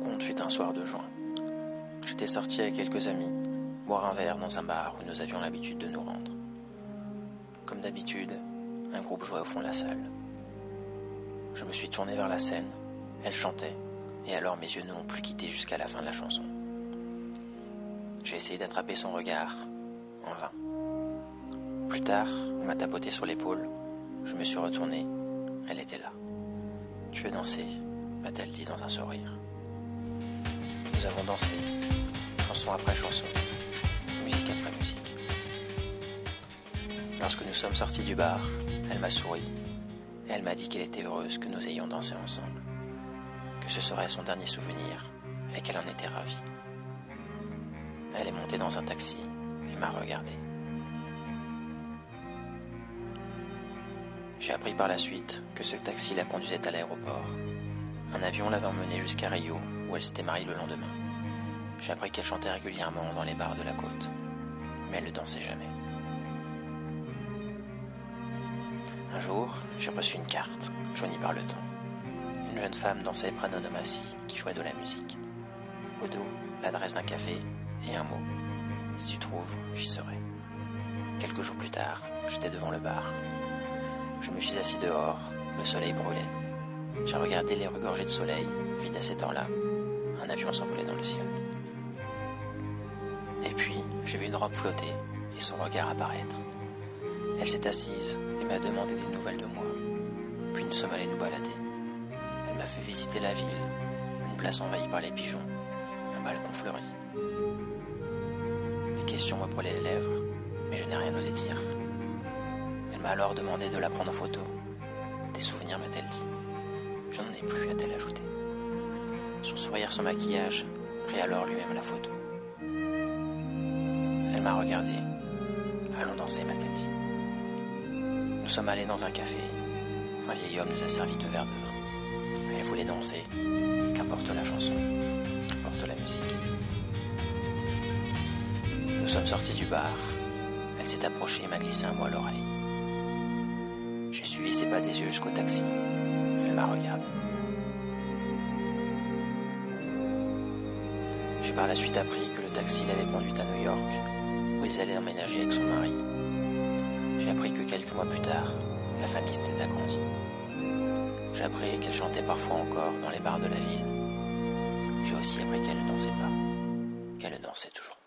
seconde fut un soir de juin. J'étais sorti avec quelques amis, boire un verre dans un bar où nous avions l'habitude de nous rendre. Comme d'habitude, un groupe jouait au fond de la salle. Je me suis tourné vers la scène, elle chantait, et alors mes yeux ne l'ont plus quitté jusqu'à la fin de la chanson. J'ai essayé d'attraper son regard, en vain. Plus tard, on m'a tapoté sur l'épaule, je me suis retourné, elle était là. « Tu veux danser ?» m'a-t-elle dit dans un sourire. Nous avons dansé, chanson après chanson, musique après musique. Lorsque nous sommes sortis du bar, elle m'a souri et elle m'a dit qu'elle était heureuse que nous ayons dansé ensemble, que ce serait son dernier souvenir et qu'elle en était ravie. Elle est montée dans un taxi et m'a regardé. J'ai appris par la suite que ce taxi la conduisait à l'aéroport. Un avion l'avait emmenée jusqu'à Rio, où elle s'était mariée le lendemain. J'ai appris qu'elle chantait régulièrement dans les bars de la côte, mais elle ne dansait jamais. Un jour, j'ai reçu une carte, jaunie par le temps. Une jeune femme dansait près d'un homme assis qui jouait de la musique. Au dos, l'adresse d'un café et un mot. Si tu trouves, j'y serai. Quelques jours plus tard, j'étais devant le bar. Je me suis assis dehors, le soleil brûlait. J'ai regardé les rues gorgées de soleil, vides à cette heure-là. Un avion s'envolait dans le ciel. Et puis, j'ai vu une robe flotter et son regard apparaître. Elle s'est assise et m'a demandé des nouvelles de moi. Puis nous sommes allés nous balader. Elle m'a fait visiter la ville, une place envahie par les pigeons, un balcon fleuri. Des questions me brûlaient les lèvres, mais je n'ai rien osé dire. Elle m'a alors demandé de la prendre en photo. Des souvenirs, m'a-t-elle dit. Je n'en ai plus, a-t-elle ajouté. Son sourire sans maquillage prit alors lui-même la photo. Elle m'a regardé. Allons danser, m'a-t-elle dit. Nous sommes allés dans un café. Un vieil homme nous a servi 2 verres de vin. Elle voulait danser. Qu'importe la chanson, qu'importe la musique. Nous sommes sortis du bar. Elle s'est approchée et m'a glissé un mot à l'oreille. J'ai suivi ses pas des yeux jusqu'au taxi. Elle m'a regardé. J'ai par la suite appris que le taxi l'avait conduite à New York, où ils allaient emménager avec son mari. J'ai appris que quelques mois plus tard, la famille s'était agrandie. J'ai appris qu'elle chantait parfois encore dans les bars de la ville. J'ai aussi appris qu'elle ne dansait pas, qu'elle ne dansait toujours pas.